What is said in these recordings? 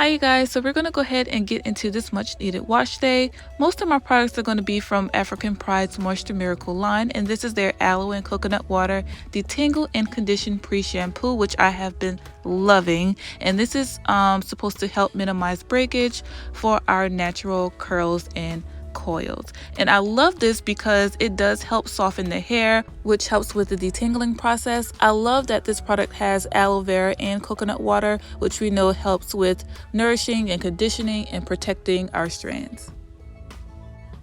Hi you guys, so we're going to go ahead and get into this much needed wash day. Most of my products are going to be from African Pride's Moisture Miracle line, and this is their aloe and coconut water detangle and condition pre-shampoo, which I have been loving. And this is supposed to help minimize breakage for our natural curls and coils. And I love this because it does help soften the hair, which helps with the detangling process. I love that this product has aloe vera and coconut water, which we know helps with nourishing and conditioning and protecting our strands.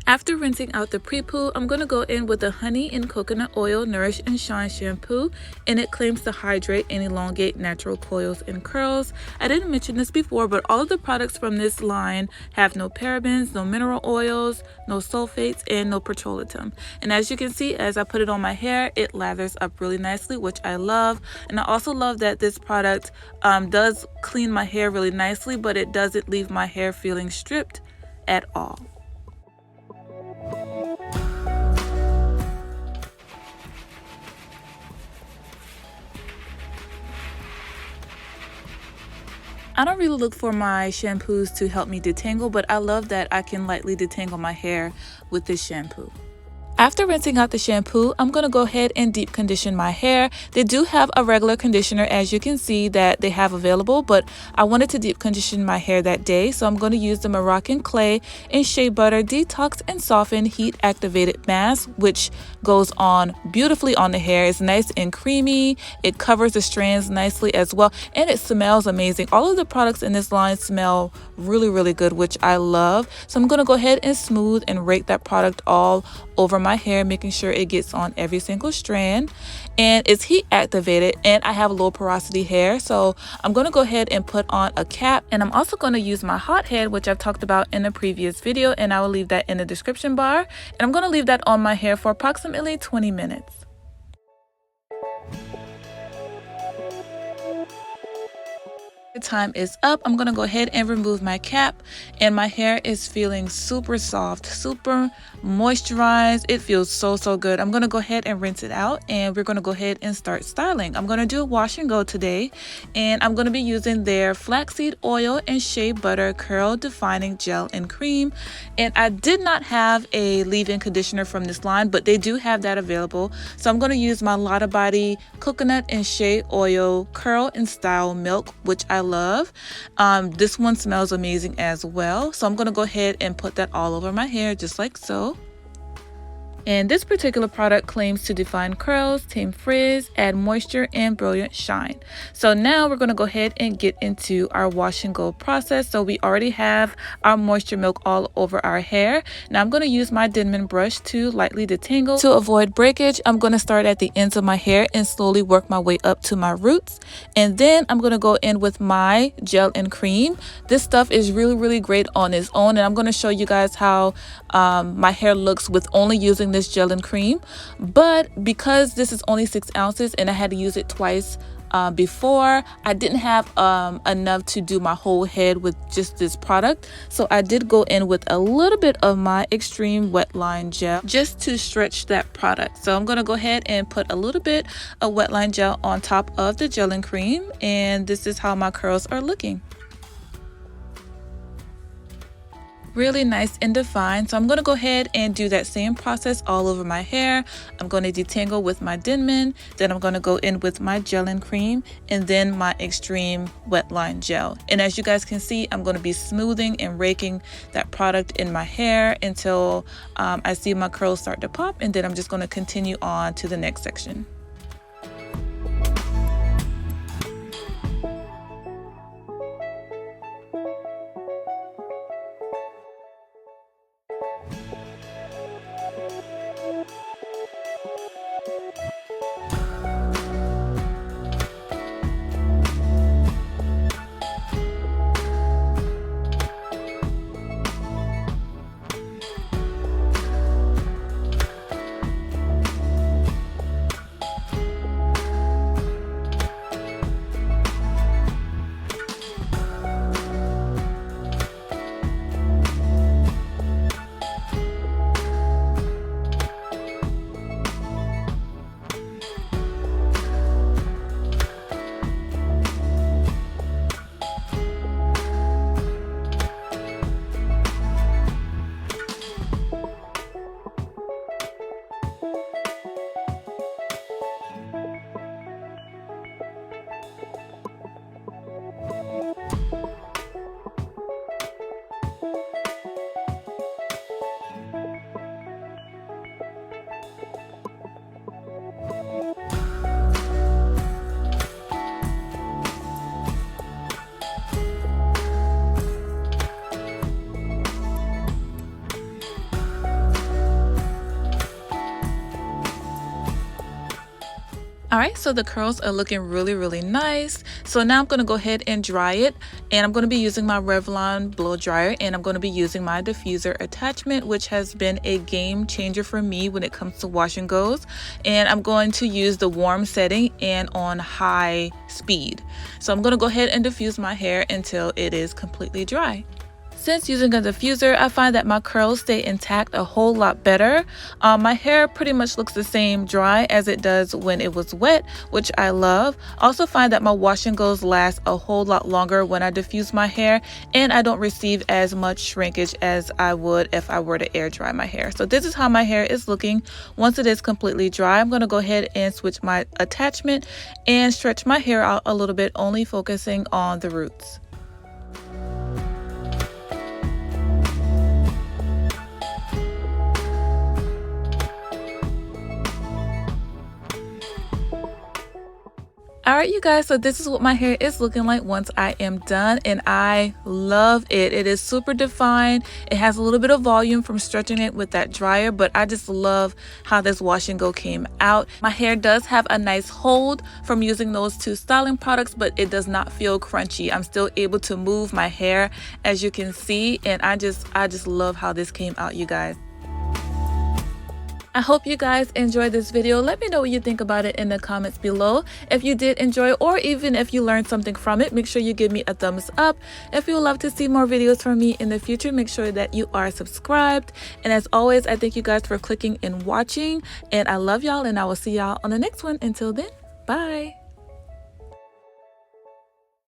After rinsing out the pre-poo, I'm going to go in with the honey and coconut oil nourish and shine shampoo, and it claims to hydrate and elongate natural coils and curls. I didn't mention this before, but all of the products from this line have no parabens, no mineral oils, no sulfates, and no petroleum. And as you can see, as I put it on my hair, it lathers up really nicely, which I love. And I also love that this product does clean my hair really nicely, but it doesn't leave my hair feeling stripped at all. I don't really look for my shampoos to help me detangle, but I love that I can lightly detangle my hair with this shampoo. After rinsing out the shampoo, I'm going to go ahead and deep condition my hair. They do have a regular conditioner, as you can see, that they have available, but I wanted to deep condition my hair that day, so I'm going to use the Moroccan Clay and Shea Butter Detox and Soften Heat Activated Mask, which goes on beautifully on the hair. It's nice and creamy. It covers the strands nicely as well, and it smells amazing. All of the products in this line smell really good, which I love. So I'm going to go ahead and smooth and rake that product all over my hair, making sure it gets on every single strand. And it's heat activated, and I have low porosity hair, so I'm going to go ahead and put on a cap. And I'm also going to use my hot head, which I've talked about in a previous video, and I will leave that in the description bar. And I'm going to leave that on my hair for approximately 20 minutes. Time is up. I'm going to go ahead and remove my cap, and my hair is feeling super soft, super moisturized. It feels so good. I'm going to go ahead and rinse it out, and we're going to go ahead and start styling. I'm going to do a wash and go today, and I'm going to be using their flaxseed oil and shea butter curl defining gel and cream. And I did not have a leave-in conditioner from this line, but they do have that available. So I'm going to use my Lotta Body coconut and shea oil curl and style milk, which I love. This one smells amazing as well, so I'm going to go ahead and put that all over my hair just like so. And this particular product claims to define curls, tame frizz, add moisture, and brilliant shine. So now we're going to go ahead and get into our wash and go process. So we already have our moisture milk all over our hair. Now I'm going to use my Denman brush to lightly detangle. To avoid breakage, I'm going to start at the ends of my hair and slowly work my way up to my roots. And then I'm going to go in with my gel and cream. This stuff is really great on its own, and I'm going to show you guys how my hair looks with only using this gel and cream. But because this is only 6 ounces and I had to use it twice before, I didn't have enough to do my whole head with just this product, so I did go in with a little bit of my extreme wet line gel just to stretch that product. So I'm going to go ahead and put a little bit of wet line gel on top of the gel and cream, and this is how my curls are looking. Really nice and defined. So I'm going to go ahead and do that same process all over my hair. I'm going to detangle with my Denman, then I'm going to go in with my gel and cream, and then my extreme wet line gel. And as you guys can see, I'm going to be smoothing and raking that product in my hair until I see my curls start to pop, and then I'm just going to continue on to the next section. All right, so the curls are looking really nice. So now I'm going to go ahead and dry it, and I'm going to be using my Revlon blow dryer, and I'm going to be using my diffuser attachment, which has been a game changer for me when it comes to wash and goes. And I'm going to use the warm setting and on high speed. So I'm going to go ahead and diffuse my hair until it is completely dry. Since using a diffuser, I find that my curls stay intact a whole lot better. My hair pretty much looks the same dry as it does when it was wet, which I love. Also find that my wash and goes last a whole lot longer when I diffuse my hair, and I don't receive as much shrinkage as I would if I were to air dry my hair. So this is how my hair is looking once it is completely dry. I'm going to go ahead and switch my attachment and stretch my hair out a little bit, only focusing on the roots. Alright you guys, so this is what my hair is looking like once I am done, and I love it. It is super defined. It has a little bit of volume from stretching it with that dryer, but I just love how this wash and go came out. My hair does have a nice hold from using those two styling products, but it does not feel crunchy. I'm still able to move my hair, as you can see, and I just love how this came out, you guys. I hope you guys enjoyed this video. Let me know what you think about it in the comments below. If you did enjoy, or even if you learned something from it, make sure you give me a thumbs up. If you would love to see more videos from me in the future, make sure that you are subscribed. And as always, I thank you guys for clicking and watching. And I love y'all, and I will see y'all on the next one. Until then, bye.